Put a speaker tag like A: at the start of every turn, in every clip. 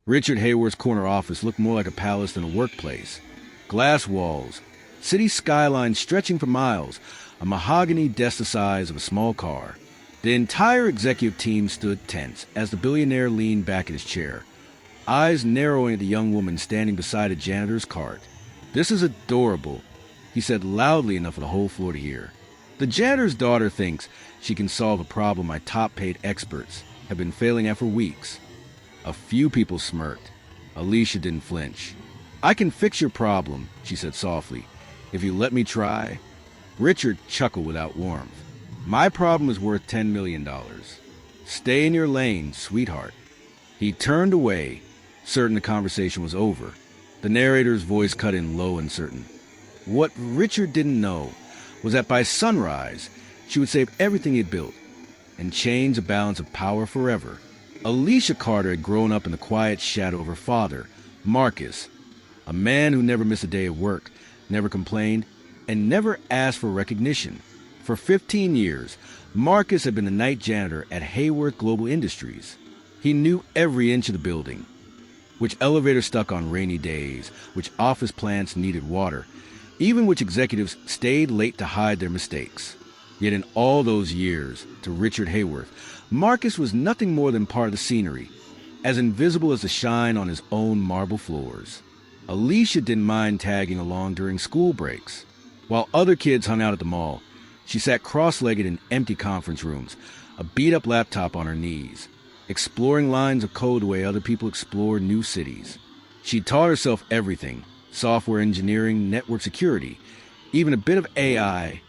A: Richard Hayworth's corner office looked more like a palace than a workplace. Glass walls, city skyline stretching for miles, a mahogany desk the size of a small car. The entire executive team stood tense as the billionaire leaned back in his chair, eyes narrowing at the young woman standing beside a janitor's cart. "This is adorable," he said loudly enough for the whole floor to hear. "The janitor's daughter thinks she can solve a problem my top-paid experts have been failing at for weeks." A few people smirked. Alicia didn't flinch. "I can fix your problem," she said softly, "if you let me try." Richard chuckled without warmth. "My problem is worth $10 million. Stay in your lane, sweetheart." He turned away, certain the conversation was over. The narrator's voice cut in low and certain. What Richard didn't know was that by sunrise, she would save everything he'd built and change the balance of power forever. Alicia Carter had grown up in the quiet shadow of her father, Marcus, a man who never missed a day of work, never complained, and never asked for recognition. For 15 years, Marcus had been the night janitor at Hayworth Global Industries. He knew every inch of the building, which elevator stuck on rainy days, which office plants needed water, even which executives stayed late to hide their mistakes. Yet in all those years, to Richard Hayworth, Marcus was nothing more than part of the scenery, as invisible as the shine on his own marble floors. Alicia didn't mind tagging along during school breaks. While other kids hung out at the mall, she sat cross-legged in empty conference rooms, a beat-up laptop on her knees, exploring lines of code the way other people explore new cities. She taught herself everything: software engineering, network security, even a bit of AI,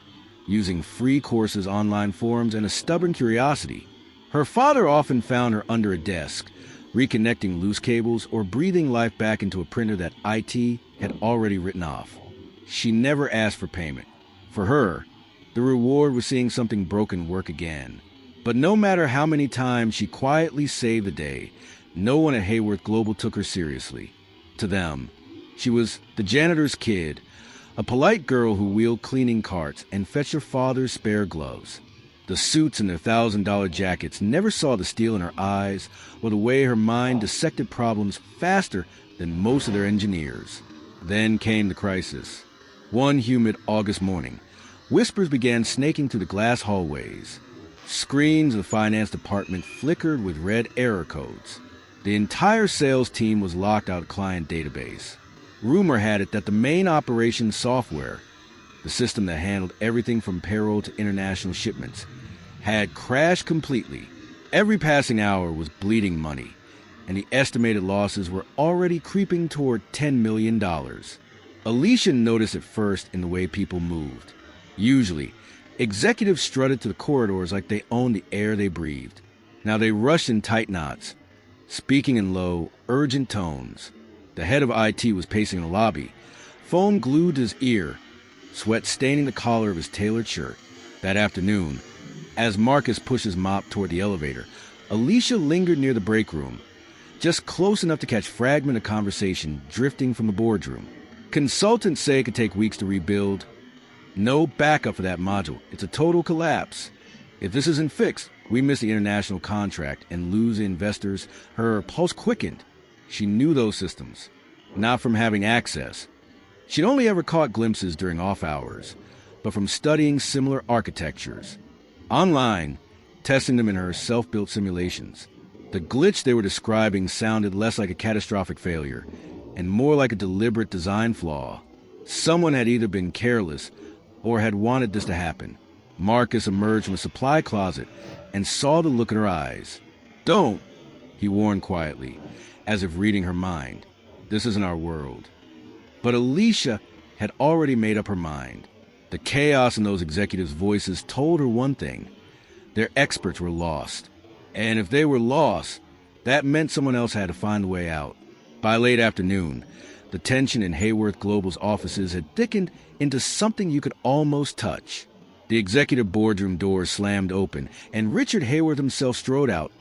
A: using free courses, online forums, and a stubborn curiosity. Her father often found her under a desk, reconnecting loose cables or breathing life back into a printer that IT had already written off. She never asked for payment. For her, the reward was seeing something broken work again. But no matter how many times she quietly saved the day, no one at Hayworth Global took her seriously. To them, she was the janitor's kid, a polite girl who wheeled cleaning carts and fetched her father's spare gloves. The suits in their $1,000 jackets never saw the steel in her eyes or the way her mind dissected problems faster than most of their engineers. Then came the crisis. One humid August morning, whispers began snaking through the glass hallways. Screens of the finance department flickered with red error codes. The entire sales team was locked out of the client database. Rumor had it that the main operations software, the system that handled everything from payroll to international shipments, had crashed completely. Every passing hour was bleeding money, and the estimated losses were already creeping toward $10 million. Alicia noticed it first in the way people moved. Usually, executives strutted to the corridors like they owned the air they breathed. Now they rushed in tight knots, speaking in low, urgent tones. The head of IT was pacing in the lobby, phone glued to his ear, sweat staining the collar of his tailored shirt. That afternoon, as Marcus pushed his mop toward the elevator, Alicia lingered near the break room, just close enough to catch fragments of conversation drifting from the boardroom. Consultants say it could take weeks to rebuild. No backup for that module. It's a total collapse. If this isn't fixed, we miss the international contract and lose the investors. Her pulse quickened. She knew those systems, not from having access. She'd only ever caught glimpses during off hours, but from studying similar architectures. Online, testing them in her self-built simulations. The glitch they were describing sounded less like a catastrophic failure and more like a deliberate design flaw. Someone had either been careless or had wanted this to happen. Marcus emerged from a supply closet and saw the look in her eyes. "Don't," he warned quietly, as if reading her mind. "This isn't our world." But Alicia had already made up her mind. The chaos in those executives' voices told her one thing: their experts were lost. And if they were lost, that meant someone else had to find a way out. By late afternoon, the tension in Hayworth Global's offices had thickened into something you could almost touch. The executive boardroom doors slammed open, and Richard Hayworth himself strode out,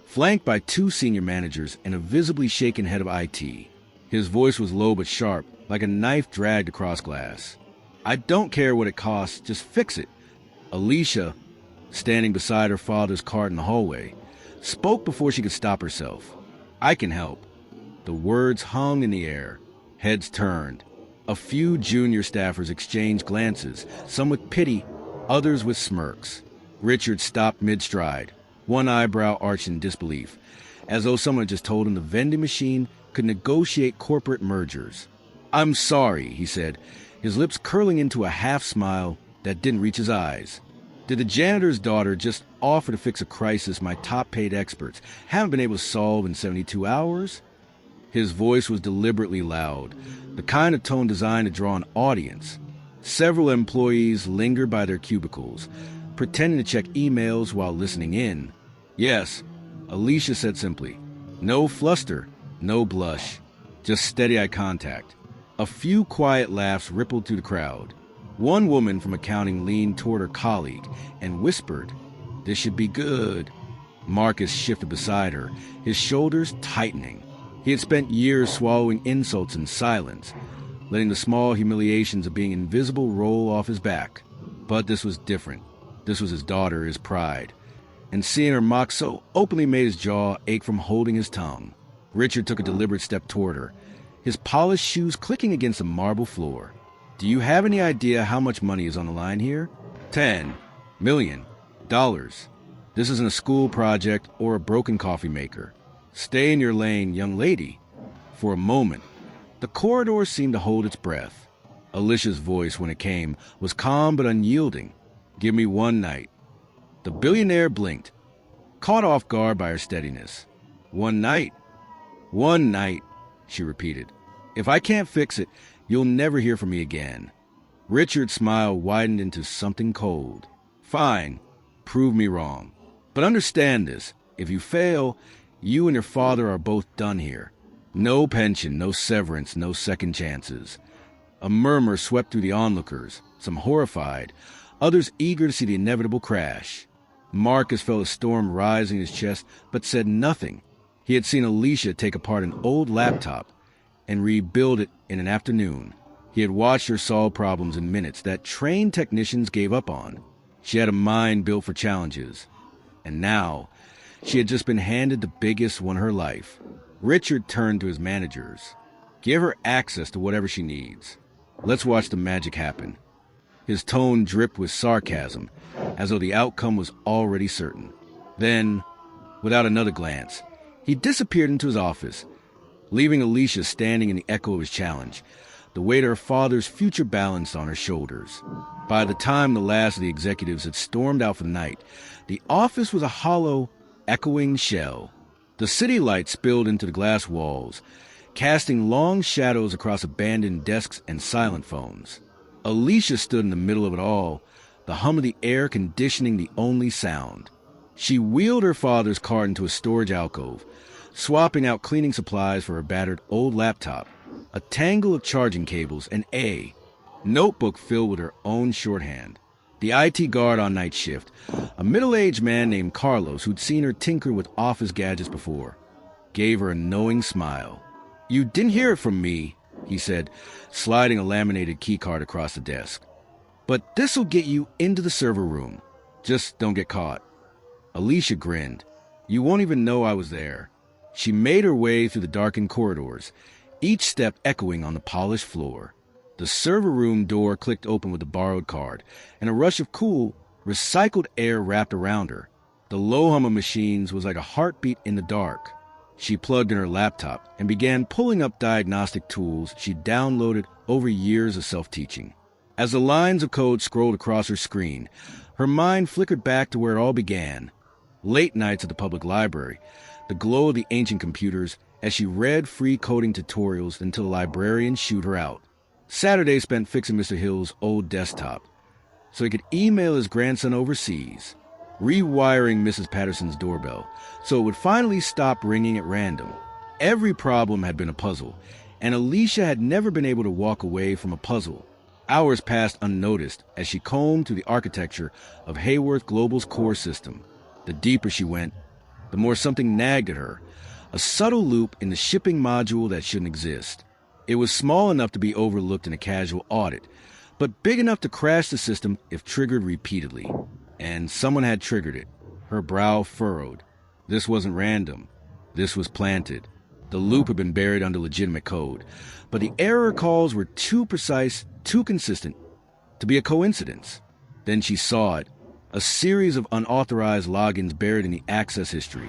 A: flanked by two senior managers and a visibly shaken head of IT. His voice was low but sharp, like a knife dragged across glass. "I don't care what it costs, just fix it." Alicia, standing beside her father's cart in the hallway, spoke before she could stop herself. "I can help. The words hung in the air. Heads turned. A few junior staffers exchanged glances, some with pity, others with smirks. Richard stopped mid-stride, one eyebrow arched in disbelief, as though someone had just told him the vending machine could negotiate corporate mergers. "I'm sorry," he said, his lips curling into a half-smile that didn't reach his eyes. "Did the janitor's daughter just offer to fix a crisis my top-paid experts haven't been able to solve in 72 hours? His voice was deliberately loud, the kind of tone designed to draw an audience. Several employees lingered by their cubicles, pretending to check emails while listening in. "Yes," Alicia said simply. No fluster, no blush, just steady eye contact. A few quiet laughs rippled through the crowd. One woman from accounting leaned toward her colleague and whispered, "This should be good." Marcus shifted beside her, his shoulders tightening. He had spent years swallowing insults in silence, letting the small humiliations of being invisible roll off his back. But this was different. This was his daughter, his pride. And seeing her mocked so openly made his jaw ache from holding his tongue. Richard took a deliberate step toward her, his polished shoes clicking against the marble floor. "Do you have any idea how much money is on the line here? $10 million. This isn't a school project or a broken coffee maker. Stay in your lane, young lady." For a moment, the corridor seemed to hold its breath. Alicia's voice, when it came, was calm but unyielding. "Give me one night." The billionaire blinked, caught off guard by her steadiness. "One night? One night," she repeated. "If I can't fix it, you'll never hear from me again." Richard's smile widened into something cold. "Fine, prove me wrong. But understand this, if you fail, you and your father are both done here. No pension, no severance, no second chances." A murmur swept through the onlookers, some horrified, others eager to see the inevitable crash. Marcus felt a storm rising in his chest, but said nothing. He had seen Alicia take apart an old laptop and rebuild it in an afternoon. He had watched her solve problems in minutes that trained technicians gave up on. She had a mind built for challenges. And now, she had just been handed the biggest one of her life. Richard turned to his managers. "Give her access to whatever she needs. Let's watch the magic happen." His tone dripped with sarcasm, as though the outcome was already certain. Then, without another glance, he disappeared into his office, leaving Alicia standing in the echo of his challenge, the weight of her father's future balanced on her shoulders. By the time the last of the executives had stormed out for the night, the office was a hollow, echoing shell. The city light spilled into the glass walls, casting long shadows across abandoned desks and silent phones. Alicia stood in the middle of it all, the hum of the air conditioning the only sound. She wheeled her father's cart into a storage alcove, swapping out cleaning supplies for her battered old laptop, a tangle of charging cables, and a notebook filled with her own shorthand. The IT guard on night shift, a middle-aged man named Carlos who'd seen her tinker with office gadgets before, gave her a knowing smile. "You didn't hear it from me," he said, sliding a laminated keycard across the desk. "But this'll get you into the server room. Just don't get caught." Alicia grinned. "You won't even know I was there." She made her way through the darkened corridors, each step echoing on the polished floor. The server room door clicked open with a borrowed card, and a rush of cool, recycled air wrapped around her. The low hum of machines was like a heartbeat in the dark. She plugged in her laptop and began pulling up diagnostic tools she'd downloaded over years of self-teaching. As the lines of code scrolled across her screen, her mind flickered back to where it all began. Late nights at the public library, the glow of the ancient computers as she read free coding tutorials until the librarian shooed her out. Saturday spent fixing Mr. Hill's old desktop so he could email his grandson overseas, rewiring Mrs. Patterson's doorbell so it would finally stop ringing at random. Every problem had been a puzzle, and Alicia had never been able to walk away from a puzzle. Hours passed unnoticed as she combed through the architecture of Hayworth Global's core system. The deeper she went, the more something nagged at her, a subtle loop in the shipping module that shouldn't exist. It was small enough to be overlooked in a casual audit, but big enough to crash the system if triggered repeatedly. And someone had triggered it. Her brow furrowed. This wasn't random. This was planted. The loop had been buried under legitimate code, but the error calls were too precise, too consistent to be a coincidence. Then she saw it, a series of unauthorized logins buried in the access history,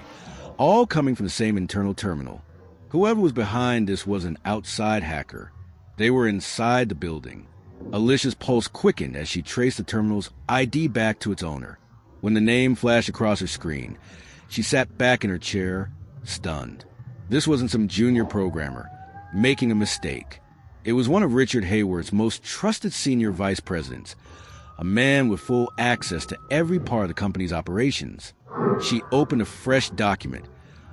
A: all coming from the same internal terminal. Whoever was behind this was an outside hacker. They were inside the building. Alicia's pulse quickened as she traced the terminal's ID back to its owner. When the name flashed across her screen, she sat back in her chair, stunned. This wasn't some junior programmer making a mistake. It was one of Richard Hayward's most trusted senior vice presidents, a man with full access to every part of the company's operations. She opened a fresh document,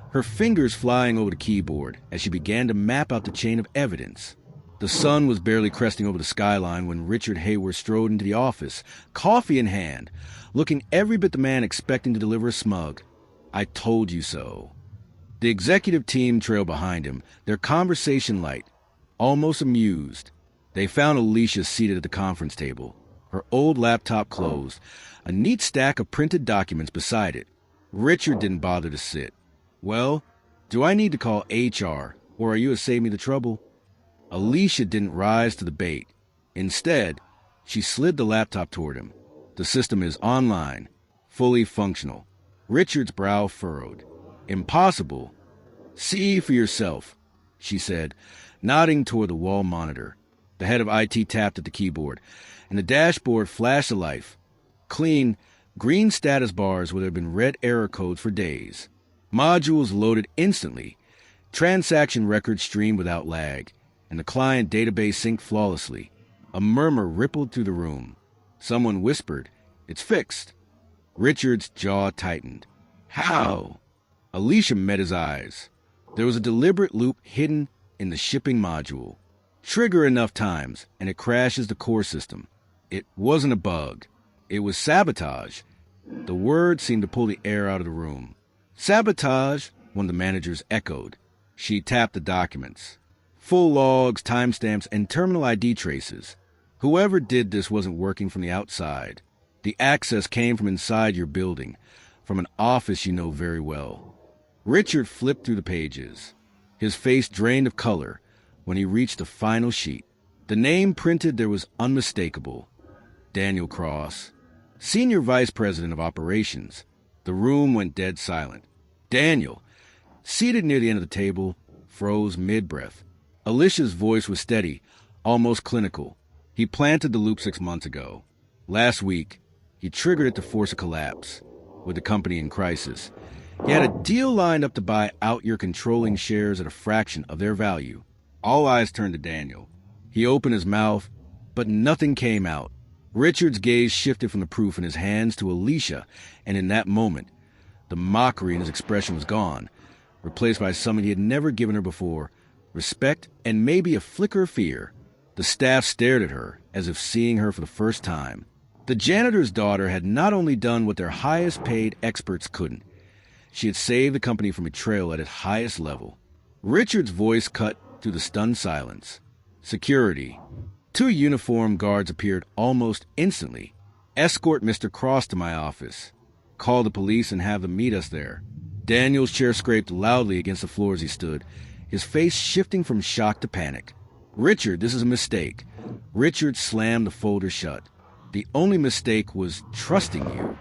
A: her fingers flying over the keyboard as she began to map out the chain of evidence. The sun was barely cresting over the skyline when Richard Hayward strode into the office, coffee in hand, looking every bit the man expecting to deliver a smug "I told you so." The executive team trailed behind him, their conversation light, almost amused. They found Alicia seated at the conference table, her old laptop closed, a neat stack of printed documents beside it. Richard didn't bother to sit. "Well, do I need to call HR, or are you to save me the trouble?" Alicia didn't rise to the bait. Instead, she slid the laptop toward him. "The system is online, fully functional." Richard's brow furrowed. "Impossible." "See for yourself," she said, nodding toward the wall monitor. The head of IT tapped at the keyboard, and the dashboard flashed to life. Clean, green status bars where there had been red error codes for days. Modules loaded instantly. Transaction records streamed without lag, and the client database synced flawlessly. A murmur rippled through the room. Someone whispered, "It's fixed." Richard's jaw tightened. "How?" Alicia met his eyes. There was a deliberate loop hidden in the shipping module. Trigger enough times, and it crashes the core system. It wasn't a bug. It was sabotage. The word seemed to pull the air out of the room. "Sabotage," one of the managers echoed. She tapped the documents. Full logs, timestamps, and terminal ID traces. Whoever did this wasn't working from the outside. The access came from inside your building, from an office you know very well. Richard flipped through the pages, his face drained of color when he reached the final sheet. The name printed there was unmistakable. Daniel Cross, Senior Vice President of Operations. The room went dead silent. Daniel, seated near the end of the table, froze mid-breath. Alicia's voice was steady, almost clinical. "He planted the loop 6 months ago. Last week, he triggered it to force a collapse, with the company in crisis. He had a deal lined up to buy out your controlling shares at a fraction of their value." All eyes turned to Daniel. He opened his mouth, but nothing came out. Richard's gaze shifted from the proof in his hands to Alicia, and in that moment, the mockery in his expression was gone, replaced by something he had never given her before, respect and maybe a flicker of fear. The staff stared at her, as if seeing her for the first time. The janitor's daughter had not only done what their highest-paid experts couldn't, she had saved the company from betrayal at its highest level. Richard's voice cut through the stunned silence. "Security." 2 uniformed guards appeared almost instantly. "Escort Mr. Cross to my office. Call the police and have them meet us there." Daniel's chair scraped loudly against the floor as he stood, his face shifting from shock to panic. "Richard, this is a mistake." Richard slammed the folder shut. "The only mistake was trusting you."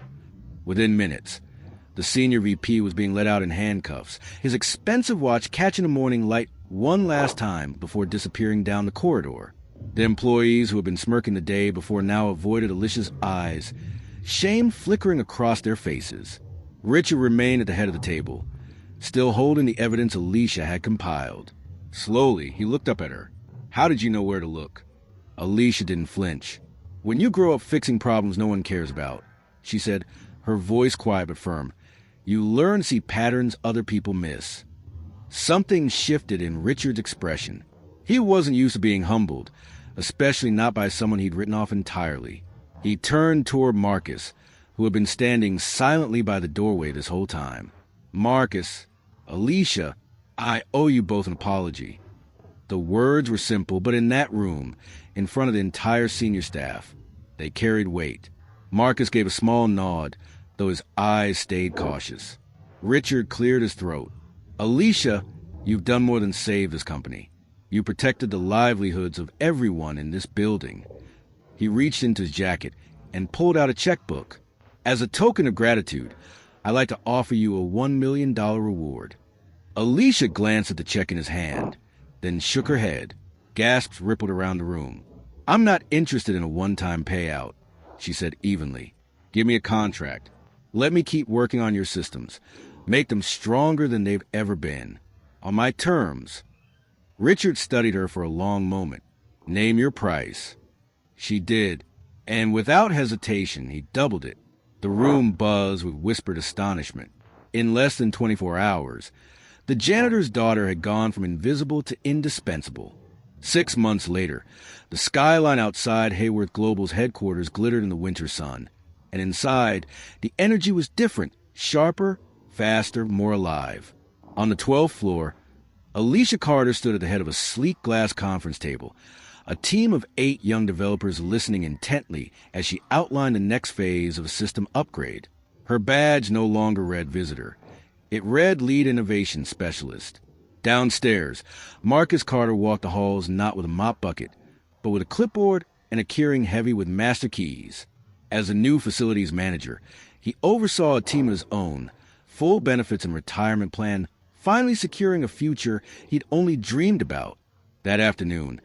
A: Within minutes, the senior VP was being let out in handcuffs, his expensive watch catching the morning light one last time before disappearing down the corridor. The employees who had been smirking the day before now avoided Alicia's eyes, shame flickering across their faces. Richard remained at the head of the table, still holding the evidence Alicia had compiled. Slowly, he looked up at her. "How did you know where to look?" Alicia didn't flinch. "When you grow up fixing problems no one cares about," she said, her voice quiet but firm, "you learn to see patterns other people miss." Something shifted in Richard's expression. He wasn't used to being humbled, especially not by someone he'd written off entirely. He turned toward Marcus, who had been standing silently by the doorway this whole time. "Marcus, Alicia, I owe you both an apology." The words were simple, but in that room, in front of the entire senior staff, they carried weight. Marcus gave a small nod, though his eyes stayed cautious. Richard cleared his throat. "Alicia, You've done more than save this company. You protected the livelihoods of everyone in this building. He reached into his jacket and pulled out a checkbook. As a token of gratitude, I'd like to offer you a $1 million reward. Alicia glanced at the check in his hand, then shook her head. Gasps rippled around the room. I'm not interested in a one-time payout, she said evenly. Give me a contract. Let me keep working on your systems. Make them stronger than they've ever been. On my terms. Richard studied her for a long moment. Name your price. She did, and without hesitation, he doubled it. The room buzzed with whispered astonishment. In less than 24 hours, the janitor's daughter had gone from invisible to indispensable. 6 months later, the skyline outside Hayworth Global's headquarters glittered in the winter sun. And inside, the energy was different, sharper, faster, more alive. On the 12th floor, Alicia Carter stood at the head of a sleek glass conference table, a team of 8 young developers listening intently as she outlined the next phase of a system upgrade. Her badge no longer read visitor. It read lead innovation specialist. Downstairs, Marcus Carter walked the halls not with a mop bucket, but with a clipboard and a keyring heavy with master keys. As a new facilities manager, he oversaw a team of his own, full benefits and retirement plan, finally securing a future he'd only dreamed about. That afternoon,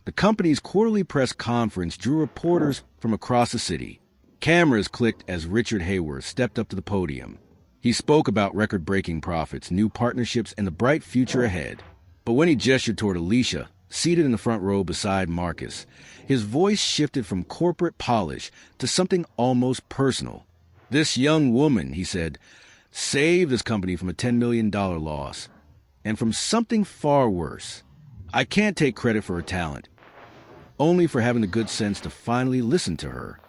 A: the company's quarterly press conference drew reporters from across the city. Cameras clicked as Richard Hayworth stepped up to the podium. He spoke about record-breaking profits, new partnerships, and the bright future ahead. But when he gestured toward Alicia, seated in the front row beside Marcus, his voice shifted from corporate polish to something almost personal. This young woman, he said, saved this company from a $10 million loss, and from something far worse. I can't take credit for her talent, only for having the good sense to finally listen to her.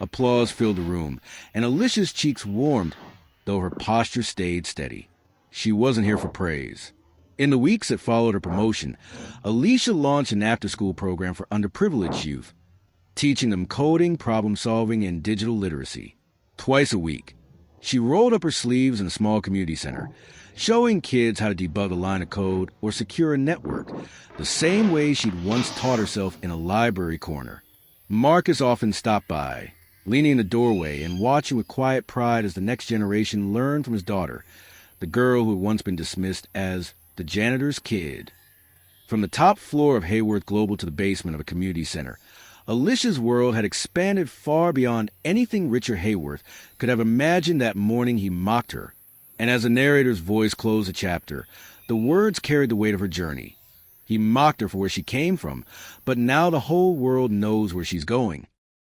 A: Applause filled the room, and Alicia's cheeks warmed, though her posture stayed steady. She wasn't here for praise. In the weeks that followed her promotion, Alicia launched an after-school program for underprivileged youth, teaching them coding, problem-solving, and digital literacy. Twice a week, she rolled up her sleeves in a small community center, showing kids how to debug a line of code or secure a network, the same way she'd once taught herself in a library corner. Marcus often stopped by, leaning in the doorway and watching with quiet pride as the next generation learned from his daughter, the girl who had once been dismissed as the janitor's kid. From the top floor of Hayworth Global to the basement of a community center, Alicia's world had expanded far beyond anything Richard Hayworth could have imagined that morning he mocked her. And as the narrator's voice closed the chapter, the words carried the weight of her journey. He mocked her for where she came from, but now the whole world knows where she's going.